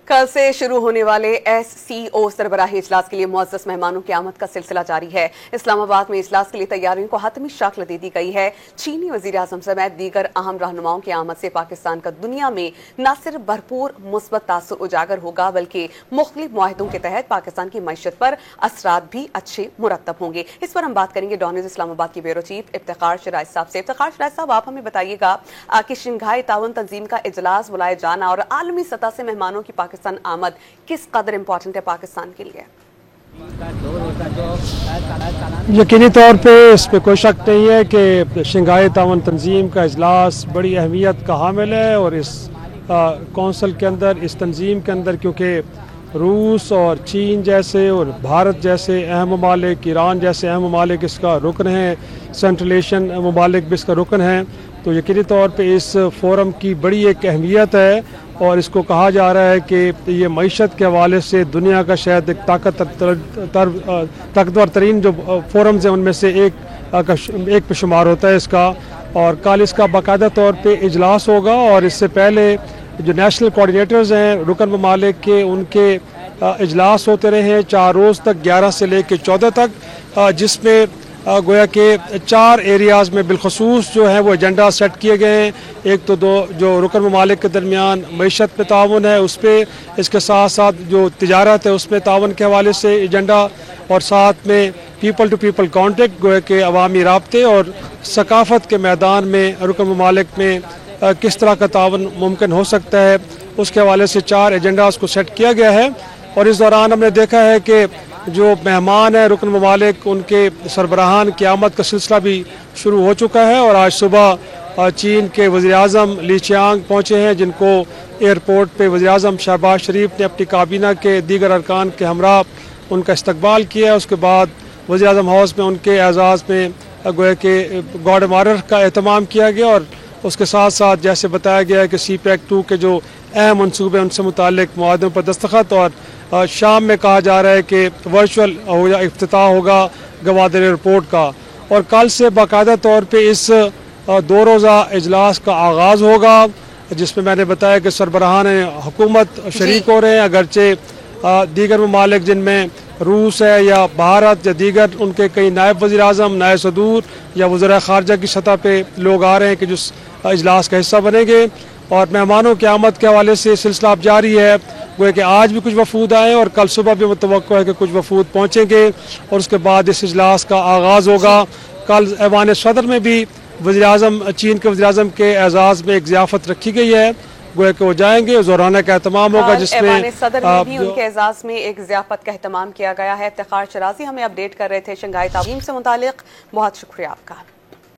कल से शुरू होने वाले SCO सरबराही इजलास के लिए मुअज़्ज़ज़ मेहमानों की आमद का सिलसिला जारी है। इस्लामाबाद में इजलास के लिए तैयारियों को हतमी शक्ल दे दी गई है। चीनी वज़ीर आज़म समेत दीगर अहम रहनुमाओं की आमद से पाकिस्तान का दुनिया में न सिर्फ भरपूर मुस्बत तासुर उजागर होगा बल्कि मुख्तलिफ मुआहदों के तहत पाकिस्तान की मईशत पर असरात भी अच्छे मुरतब होंगे। इस पर हम बात करेंगे डॉन न्यूज़ इस्लामाबाद की ब्यूरो चीफ इफ्तिखार शराइस साहब से। इफ्तिखार शराइस साहब, आप हमें बताइएगा कि शंघाई ताउन तंजीम का इजलास बुलाए जाना और आलमी सतह से मेहमानों की पाकिस्तान आमद किस कदर इम्पोर्टेंट है पाकिस्तान के लिए? यकीनी तौर पे इस पर कोई शक नहीं है कि शंघाई ताउन तंजीम का इजलास बड़ी अहमियत का हामिल है। और इस कौंसल के अंदर, इस तंजीम के अंदर, क्योंकि रूस और चीन जैसे और भारत जैसे अहम ममालिक, ईरान जैसे अहम ममालिक इसका रुकन हैं, सेंट्रल एशियन ममालिक भी इसका रुकन हैं, तो यकीनी तौर पे इस फोरम की बड़ी एक अहमियत है। और इसको कहा जा रहा है कि ये मईशत के हवाले से दुनिया का शायद एक ताकतवर तरीन जो फोरम्स हैं उनमें से एक पे शुमार होता है इसका। और कल इसका बाकायदा तौर पे इजलास होगा और इससे पहले जो नेशनल कोऑर्डिनेटर्स हैं रुकन ममालिक के, उनके इजलास होते रहे हैं 4 रोज़ तक, 11 से लेकर 14 तक, जिसमें गोया के 4 एरियाज़ में बिलखसूस जो है वो एजेंडा सेट किए गए हैं। एक तो जो रुकन ममालिक के दरमियान मईशत पे ताउन है उस पर, इसके साथ साथ जो तिजारत है उसमें ताउन के हवाले से एजेंडा, और साथ में पीपल टू पीपल कॉन्टेक्ट गोया के अवामी राब्ते और सकाफत के मैदान में रुकन ममालिक में किस तरह का ताउन मुमकिन हो सकता है, उसके हवाले से 4 एजेंडाज को सेट किया गया है। और इस दौरान हमने देखा है कि जो मेहमान हैं रुकन ममालिक, उनके सरबराहान की आमद का सिलसिला भी शुरू हो चुका है। और आज सुबह चीन के वज़ीर आज़म ली चियांग पहुँचे हैं, जिनको एयरपोर्ट पे वज़ीर आज़म शहबाज शरीफ ने अपनी काबीना के दीगर अरकान के हमरा उनका इस्तकबाल किया। उसके बाद वज़ीर आज़म हाउस में उनके एजाज़ में गोया के गार्ड ऑफ ऑनर का एहतमाम किया गया। और उसके साथ साथ जैसे बताया गया है कि CPEC-2 के जो अहम मनसूबे उनसे मुतालिक मुआहदों पर दस्तखत, और शाम में कहा जा रहा है कि वर्चुअल इफ्तिताह होगा गवादर एयरपोर्ट का। और कल से बाकायदा तौर पे इस 2 रोज़ा इजलास का आगाज़ होगा, जिसमें मैंने बताया कि सरबराहान हुकूमत शरीक हो रहे हैं, अगरचे दीगर ममालिक जिनमें रूस है या भारत या दीगर उनके कई नायब वज़ीर आज़म, नायब सदूर या वज़ीर ख़ारजा की सतह पे लोग आ रहे हैं कि जो इजलास का हिस्सा बनेंगे। और मेहमानों की आमद के हवाले से सिलसिला अब जारी है। गोया कि आज भी कुछ वफूद आए और कल सुबह भी मुतवक्को है कि कुछ वफूद पहुँचेंगे और उसके बाद इस इजलास का आगाज़ होगा। कल ऐवान सदर में भी वज़ीर आज़म, चीन के वज़ीर आज़म के एजाज़ में एक ज़ियाफ़त रखी गई है, गोया कि वो जाएंगे, ज़ोराना का एहतमाम होगा, जिसमें सदर में भी उनके एजाज़ में एक ज़ियाफ़त का एहतमाम किया गया है। इफ्तिखार शराजी हमें अपडेट कर रहे थे शंघाई ताउन से मुतालिक। बहुत शुक्रिया आपका।